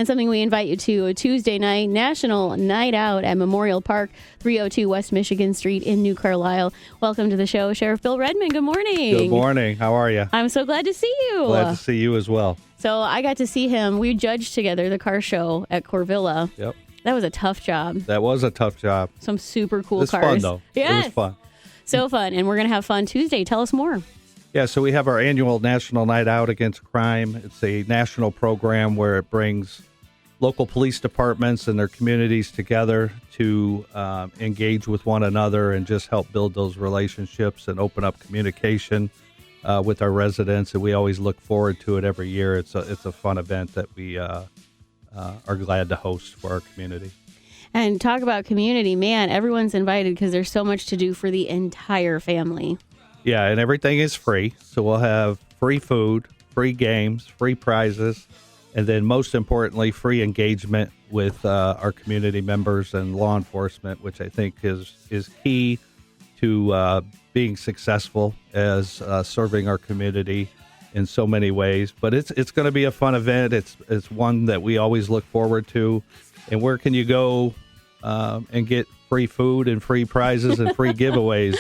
and something we invite you to a Tuesday night, National Night Out at Memorial Park, 302 West Michigan Street in New Carlisle. Welcome to the show, Sheriff Bill Redman. Good morning. Good morning. How are you? I'm so glad to see you. Glad to see you as well. So I got to see him. We judged together the car show at Corvilla. Yep. That was a tough job. That was a tough job. Some super cool It was cars. fun, though. Yes. It was fun. So fun. And we're going to have fun Tuesday. Tell us more. Yeah, so we have our annual National Night Out Against Crime. It's a national program where it brings local police departments and their communities together to engage with one another and just help build those relationships and open up communication with our residents. And we always look forward to it every year. It's a fun event that we are glad to host for our community. And talk about community. Man, everyone's invited because there's so much to do for the entire family. Yeah, and everything is free. So we'll have free food, free games, free prizes, and then most importantly, free engagement with our community members and law enforcement, which I think is key to being successful as serving our community in so many ways. But it's going to be a fun event. It's one that we always look forward to. And where can you go and get free food and free prizes and free giveaways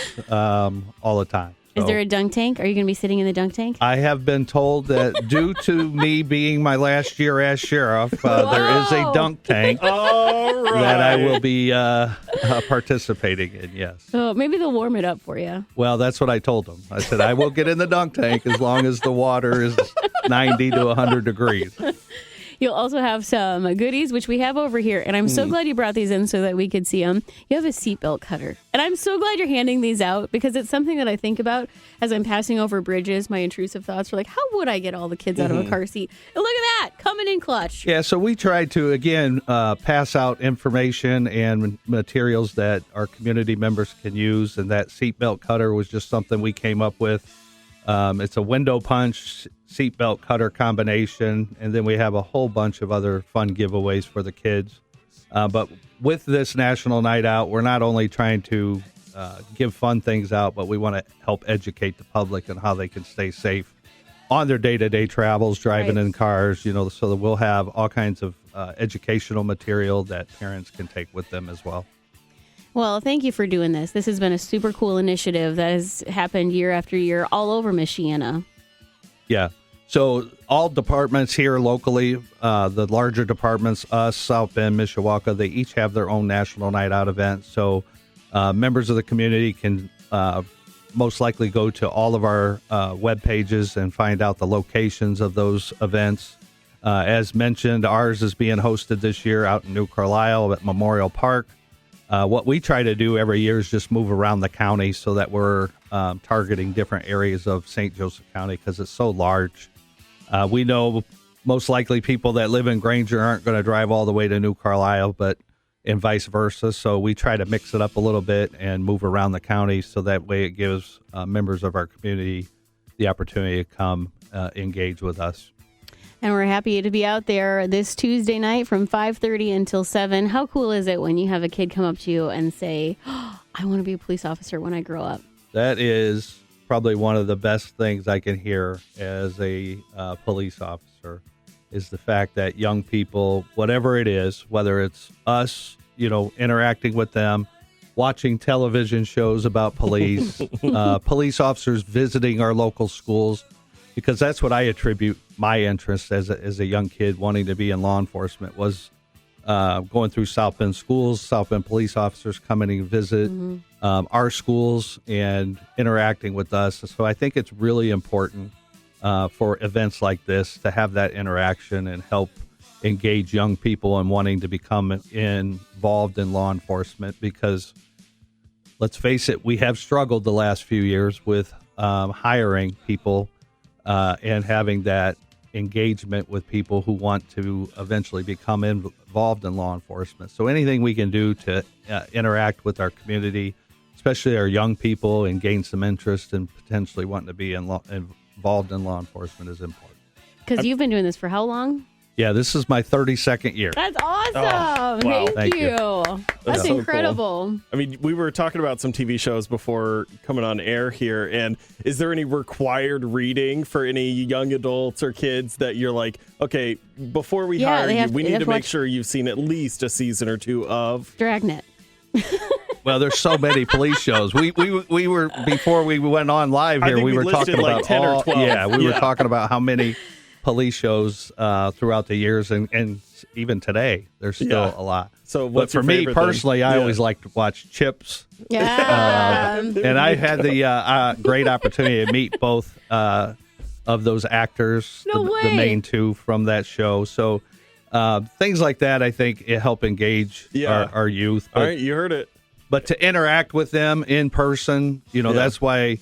all the time? Is there a dunk tank? Are you going to be sitting in the dunk tank? I have been told that due to me being my last year as sheriff, there is a dunk tank that I will be participating in, yes. Oh, maybe they'll warm it up for you. Well, that's what I told them. I said, I will get in the dunk tank as long as the water is 90 to 100 degrees. You'll also have some goodies, which we have over here. And I'm so glad you brought these in so that we could see them. You have a seatbelt cutter. And I'm so glad you're handing these out because it's something that I think about as I'm passing over bridges. My intrusive thoughts are like, how would I get all the kids out of a car seat? And look at that, coming in clutch. Yeah, so we tried to, again, pass out information and materials that our community members can use. And that seatbelt cutter was just something we came up with. It's a window punch seatbelt cutter combination, and then we have a whole bunch of other fun giveaways for the kids. But with this National Night Out, we're not only trying to give fun things out, but we want to help educate the public on how they can stay safe on their day-to-day travels, driving in cars, so that we'll have all kinds of educational material that parents can take with them as well. Well, thank you for doing this. This has been a super cool initiative that has happened year after year all over Michiana. Yeah. So all departments here locally, the larger departments, us, South Bend, Mishawaka, they each have their own National Night Out event. So members of the community can most likely go to all of our web pages and find out the locations of those events. As mentioned, ours is being hosted this year out in New Carlisle at Memorial Park. What we try to do every year is just move around the county so that we're targeting different areas of St. Joseph County because it's so large. We know most likely people that live in Granger aren't going to drive all the way to New Carlisle, and vice versa. So we try to mix it up a little bit and move around the county so that way it gives members of our community the opportunity to come engage with us. And we're happy to be out there this Tuesday night from 5:30 until 7. How cool is it when you have a kid come up to you and say, I want to be a police officer when I grow up? That is probably one of the best things I can hear as a police officer is the fact that young people, whatever it is, whether it's us, interacting with them, watching television shows about police, police officers visiting our local schools, because that's what I attribute my interest as a young kid wanting to be in law enforcement was going through South Bend schools, South Bend police officers coming to visit our schools and interacting with us. So I think it's really important for events like this to have that interaction and help engage young people in wanting to become involved in law enforcement because, let's face it, we have struggled the last few years with hiring people and having that engagement with people who want to eventually become involved in law enforcement. So anything we can do to interact with our community, especially our young people, and gain some interest and potentially wanting to be involved in law enforcement is important. Because you've been doing this for how long? Yeah, this is my 32nd year. That's awesome. Oh, wow. Thank you. That's so cool. incredible. I mean, we were talking about some TV shows before coming on air here, and is there any required reading for any young adults or kids that you're like, okay, before we hire you, we need to make sure you've seen at least a season or two of Dragnet. Well, there's so many police shows. We were before we went on live here. We were talking like about 10 or 12. Yeah, we were talking about how many police shows throughout the years, and even today there's still a lot. So, but for me personally, I always like to watch Chips. Yeah, and I had the great opportunity to meet both of those actors, the main two from that show. So things like that, I think, it help engage our youth. All right, you heard it. But to interact with them in person, that's why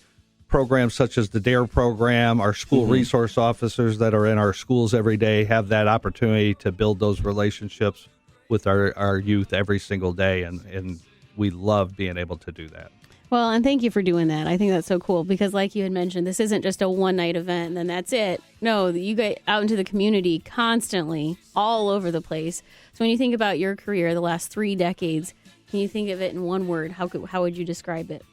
programs such as the DARE program, our school resource officers that are in our schools every day have that opportunity to build those relationships with our youth every single day. And we love being able to do that. Well, and thank you for doing that. I think that's so cool because like you had mentioned, this isn't just a one-night event and then that's it. No, you get out into the community constantly, all over the place. So when you think about your career, the last 3 decades, can you think of it in one word? How would you describe it?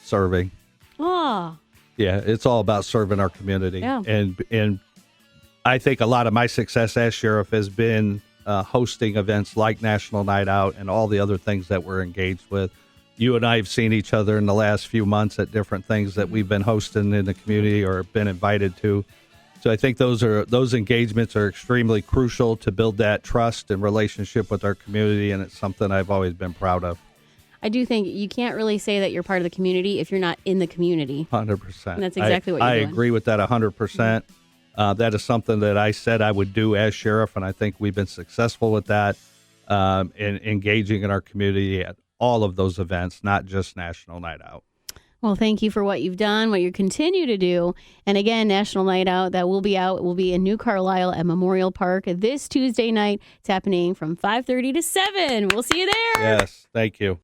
Serving. Oh. Yeah, it's all about serving our community. Yeah. And I think a lot of my success as sheriff has been hosting events like National Night Out and all the other things that we're engaged with. You and I have seen each other in the last few months at different things that we've been hosting in the community or been invited to. So I think those engagements are extremely crucial to build that trust and relationship with our community, and it's something I've always been proud of. I do think you can't really say that you're part of the community if you're not in the community. 100%. And that's exactly what you're doing. I agree with that 100%. That is something that I said I would do as sheriff, and I think we've been successful with that in engaging in our community at all of those events, not just National Night Out. Well, thank you for what you've done, what you continue to do. And again, National Night Out, that will be out. It will be in New Carlisle at Memorial Park this Tuesday night. It's happening from 5:30 to 7. We'll see you there. Yes, thank you.